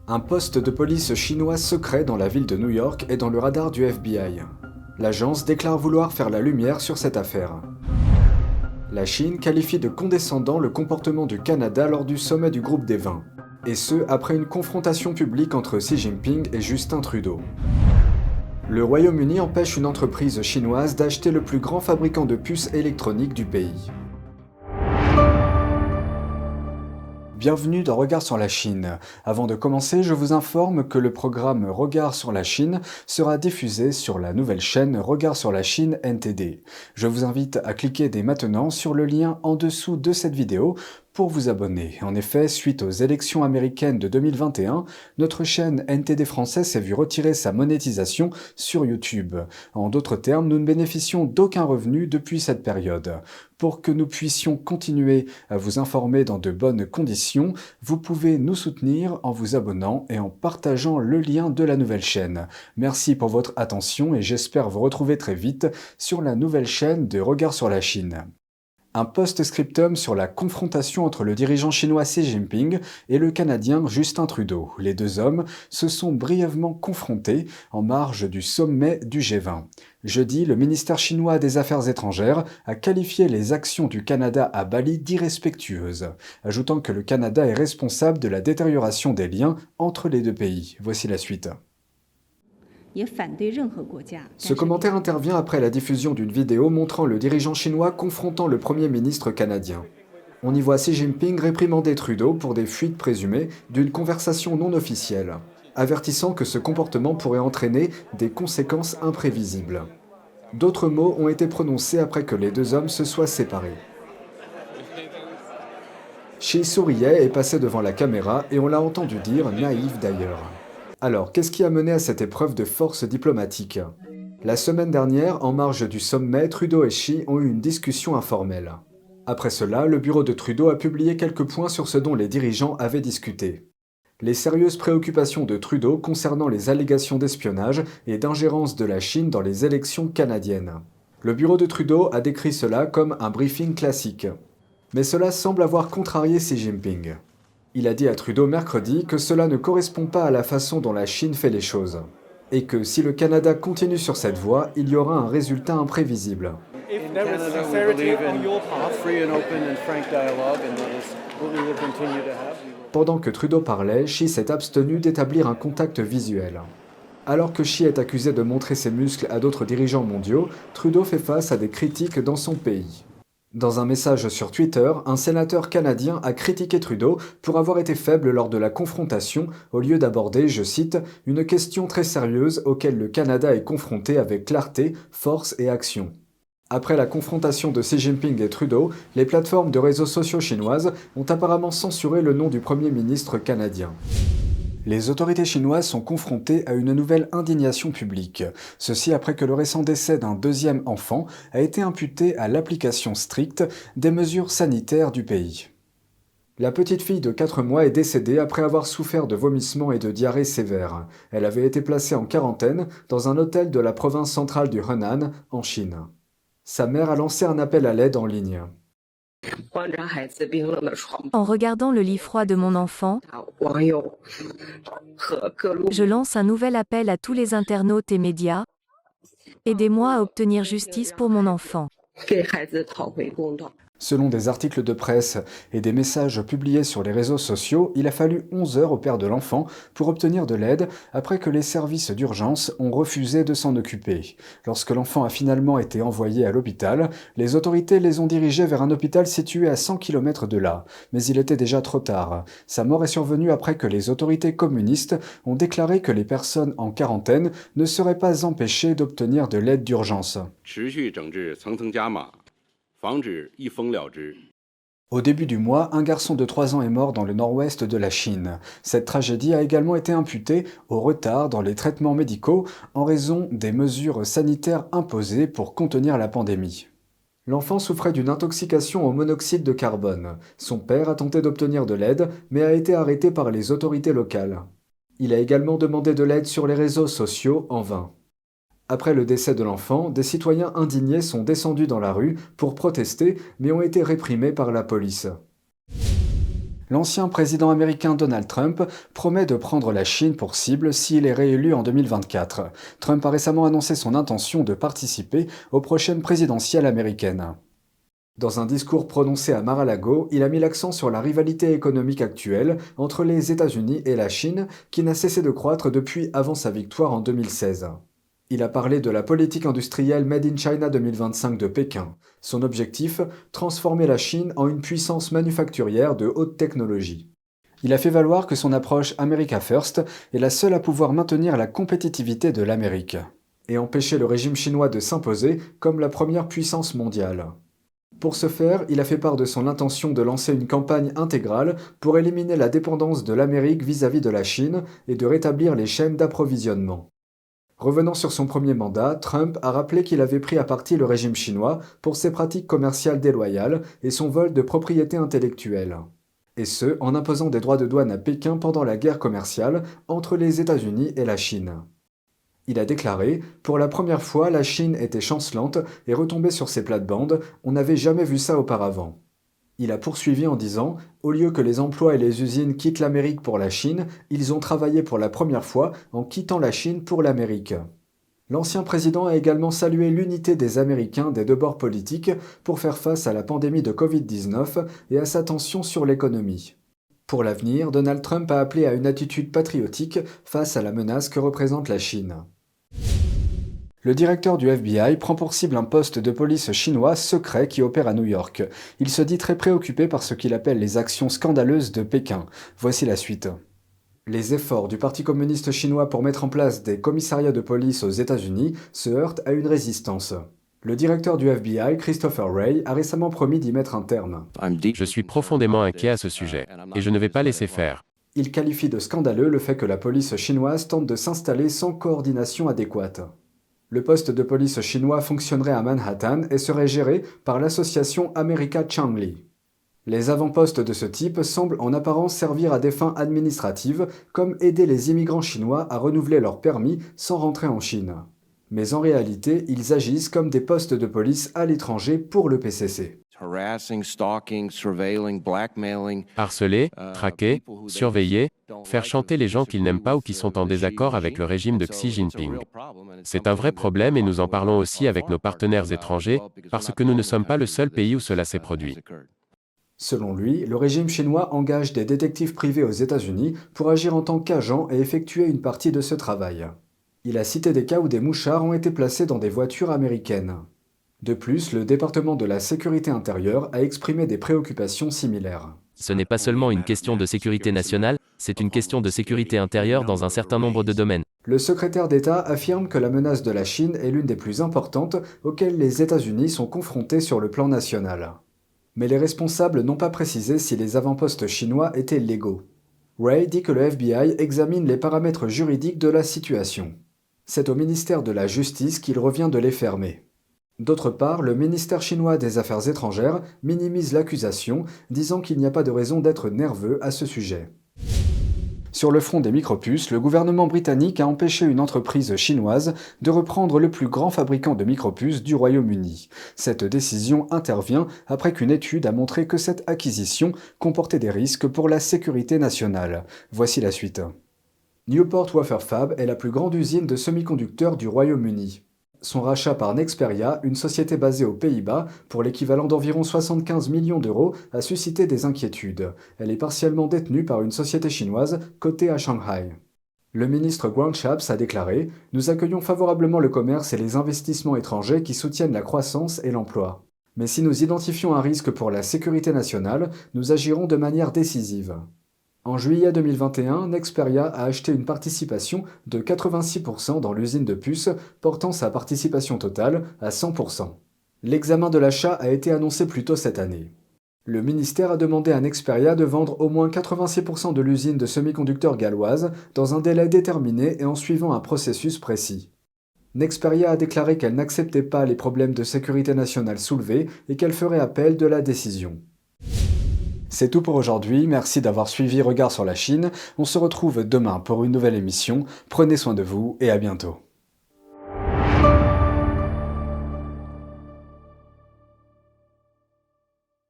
Un poste de police chinois secret dans la ville de New York est dans le radar du FBI. L'agence déclare vouloir faire la lumière sur cette affaire. La Chine qualifie de condescendant le comportement du Canada lors du sommet du groupe des 20. Et ce, après une confrontation publique entre Xi Jinping et Justin Trudeau. Le Royaume-Uni empêche une entreprise chinoise d'acheter le plus grand fabricant de puces électroniques du pays. Bienvenue dans Regard sur la Chine. Avant de commencer, je vous informe que le programme Regard sur la Chine sera diffusé sur la nouvelle chaîne Regard sur la Chine NTD. Je vous invite à cliquer dès maintenant sur le lien en dessous de cette vidéo pour vous abonner. En effet, suite aux élections américaines de 2021, notre chaîne NTD français s'est vue retirer sa monétisation sur YouTube. En d'autres termes, nous ne bénéficions d'aucun revenu depuis cette période. Pour que nous puissions continuer à vous informer dans de bonnes conditions, vous pouvez nous soutenir en vous abonnant et en partageant le lien de la nouvelle chaîne. Merci pour votre attention et j'espère vous retrouver très vite sur la nouvelle chaîne de Regard sur la Chine. Un post-scriptum sur la confrontation entre le dirigeant chinois Xi Jinping et le Canadien Justin Trudeau. Les deux hommes se sont brièvement confrontés en marge du sommet du G20. Jeudi, le ministère chinois des Affaires étrangères a qualifié les actions du Canada à Bali d'irrespectueuses, ajoutant que le Canada est responsable de la détérioration des liens entre les deux pays. Voici la suite. Ce commentaire intervient après la diffusion d'une vidéo montrant le dirigeant chinois confrontant le Premier ministre canadien. On y voit Xi Jinping réprimander Trudeau pour des fuites présumées d'une conversation non officielle, avertissant que ce comportement pourrait entraîner des conséquences imprévisibles. D'autres mots ont été prononcés après que les deux hommes se soient séparés. Xi souriait et passait devant la caméra et on l'a entendu dire, naïf d'ailleurs. Alors, qu'est-ce qui a mené à cette épreuve de force diplomatique? La semaine dernière, en marge du sommet, Trudeau et Xi ont eu une discussion informelle. Après cela, le bureau de Trudeau a publié quelques points sur ce dont les dirigeants avaient discuté. Les sérieuses préoccupations de Trudeau concernant les allégations d'espionnage et d'ingérence de la Chine dans les élections canadiennes. Le bureau de Trudeau a décrit cela comme un briefing classique. Mais cela semble avoir contrarié Xi Jinping. Il a dit à Trudeau mercredi que cela ne correspond pas à la façon dont la Chine fait les choses, et que si le Canada continue sur cette voie, il y aura un résultat imprévisible. Pendant que Trudeau parlait, Xi s'est abstenu d'établir un contact visuel. Alors que Xi est accusé de montrer ses muscles à d'autres dirigeants mondiaux, Trudeau fait face à des critiques dans son pays. Dans un message sur Twitter, un sénateur canadien a critiqué Trudeau pour avoir été faible lors de la confrontation au lieu d'aborder, je cite, « une question très sérieuse auquel le Canada est confronté avec clarté, force et action ». Après la confrontation de Xi Jinping et Trudeau, les plateformes de réseaux sociaux chinoises ont apparemment censuré le nom du Premier ministre canadien. Les autorités chinoises sont confrontées à une nouvelle indignation publique. Ceci après que le récent décès d'un deuxième enfant a été imputé à l'application stricte des mesures sanitaires du pays. La petite fille de 4 mois est décédée après avoir souffert de vomissements et de diarrhée sévères. Elle avait été placée en quarantaine dans un hôtel de la province centrale du Henan, en Chine. Sa mère a lancé un appel à l'aide en ligne. En regardant le lit froid de mon enfant, je lance un nouvel appel à tous les internautes et médias. Aidez-moi à obtenir justice pour mon enfant. Selon des articles de presse et des messages publiés sur les réseaux sociaux, il a fallu 11 heures au père de l'enfant pour obtenir de l'aide après que les services d'urgence ont refusé de s'en occuper. Lorsque l'enfant a finalement été envoyé à l'hôpital, les autorités les ont dirigés vers un hôpital situé à 100 km de là. Mais il était déjà trop tard. Sa mort est survenue après que les autorités communistes ont déclaré que les personnes en quarantaine ne seraient pas empêchées d'obtenir de l'aide d'urgence. Au début du mois, un garçon de 3 ans est mort dans le nord-ouest de la Chine. Cette tragédie a également été imputée au retard dans les traitements médicaux en raison des mesures sanitaires imposées pour contenir la pandémie. L'enfant souffrait d'une intoxication au monoxyde de carbone. Son père a tenté d'obtenir de l'aide, mais a été arrêté par les autorités locales. Il a également demandé de l'aide sur les réseaux sociaux en vain. Après le décès de l'enfant, des citoyens indignés sont descendus dans la rue pour protester, mais ont été réprimés par la police. L'ancien président américain Donald Trump promet de prendre la Chine pour cible s'il est réélu en 2024. Trump a récemment annoncé son intention de participer aux prochaines présidentielles américaines. Dans un discours prononcé à Mar-a-Lago, il a mis l'accent sur la rivalité économique actuelle entre les États-Unis et la Chine, qui n'a cessé de croître depuis avant sa victoire en 2016. Il a parlé de la politique industrielle Made in China 2025 de Pékin. Son objectif, transformer la Chine en une puissance manufacturière de haute technologie. Il a fait valoir que son approche America First est la seule à pouvoir maintenir la compétitivité de l'Amérique et empêcher le régime chinois de s'imposer comme la première puissance mondiale. Pour ce faire, il a fait part de son intention de lancer une campagne intégrale pour éliminer la dépendance de l'Amérique vis-à-vis de la Chine et de rétablir les chaînes d'approvisionnement. Revenant sur son premier mandat, Trump a rappelé qu'il avait pris à partie le régime chinois pour ses pratiques commerciales déloyales et son vol de propriété intellectuelle. Et ce, en imposant des droits de douane à Pékin pendant la guerre commerciale entre les États-Unis et la Chine. Il a déclaré « Pour la première fois, la Chine était chancelante et retombait sur ses plates-bandes, on n'avait jamais vu ça auparavant. » Il a poursuivi en disant « Au lieu que les emplois et les usines quittent l'Amérique pour la Chine, ils ont travaillé pour la première fois en quittant la Chine pour l'Amérique. » L'ancien président a également salué l'unité des Américains des deux bords politiques pour faire face à la pandémie de Covid-19 et à sa tension sur l'économie. Pour l'avenir, Donald Trump a appelé à une attitude patriotique face à la menace que représente la Chine. Le directeur du FBI prend pour cible un poste de police chinois secret qui opère à New York. Il se dit très préoccupé par ce qu'il appelle les actions scandaleuses de Pékin. Voici la suite. Les efforts du Parti communiste chinois pour mettre en place des commissariats de police aux États-Unis se heurtent à une résistance. Le directeur du FBI, Christopher Wray, a récemment promis d'y mettre un terme. Je suis profondément inquiet à ce sujet, et je ne vais pas laisser faire. Il qualifie de scandaleux le fait que la police chinoise tente de s'installer sans coordination adéquate. Le poste de police chinois fonctionnerait à Manhattan et serait géré par l'association America Changli. Les avant-postes de ce type semblent en apparence servir à des fins administratives, comme aider les immigrants chinois à renouveler leur permis sans rentrer en Chine. Mais en réalité, ils agissent comme des postes de police à l'étranger pour le PCC. Harceler, traquer, surveiller, faire chanter les gens qu'ils n'aiment pas ou qui sont en désaccord avec le régime de Xi Jinping. C'est un vrai problème et nous en parlons aussi avec nos partenaires étrangers, parce que nous ne sommes pas le seul pays où cela s'est produit. Selon lui, le régime chinois engage des détectives privés aux États-Unis pour agir en tant qu'agents et effectuer une partie de ce travail. Il a cité des cas où des mouchards ont été placés dans des voitures américaines. De plus, le département de la sécurité intérieure a exprimé des préoccupations similaires. Ce n'est pas seulement une question de sécurité nationale, c'est une question de sécurité intérieure dans un certain nombre de domaines. Le secrétaire d'État affirme que la menace de la Chine est l'une des plus importantes auxquelles les États-Unis sont confrontés sur le plan national. Mais les responsables n'ont pas précisé si les avant-postes chinois étaient légaux. Wray dit que le FBI examine les paramètres juridiques de la situation. C'est au ministère de la Justice qu'il revient de les fermer. D'autre part, le ministère chinois des Affaires étrangères minimise l'accusation, disant qu'il n'y a pas de raison d'être nerveux à ce sujet. Sur le front des micropuces, le gouvernement britannique a empêché une entreprise chinoise de reprendre le plus grand fabricant de micropuces du Royaume-Uni. Cette décision intervient après qu'une étude a montré que cette acquisition comportait des risques pour la sécurité nationale. Voici la suite. Newport Wafer Fab est la plus grande usine de semi-conducteurs du Royaume-Uni. Son rachat par Nexperia, une société basée aux Pays-Bas, pour l'équivalent d'environ 75 millions d'euros, a suscité des inquiétudes. Elle est partiellement détenue par une société chinoise cotée à Shanghai. Le ministre Grant Shapps a déclaré « Nous accueillons favorablement le commerce et les investissements étrangers qui soutiennent la croissance et l'emploi. Mais si nous identifions un risque pour la sécurité nationale, nous agirons de manière décisive. » En juillet 2021, Nexperia a acheté une participation de 86% dans l'usine de puces, portant sa participation totale à 100%. L'examen de l'achat a été annoncé plus tôt cette année. Le ministère a demandé à Nexperia de vendre au moins 86% de l'usine de semi-conducteurs galloise dans un délai déterminé et en suivant un processus précis. Nexperia a déclaré qu'elle n'acceptait pas les problèmes de sécurité nationale soulevés et qu'elle ferait appel de la décision. C'est tout pour aujourd'hui, merci d'avoir suivi Regard sur la Chine. On se retrouve demain pour une nouvelle émission. Prenez soin de vous et à bientôt.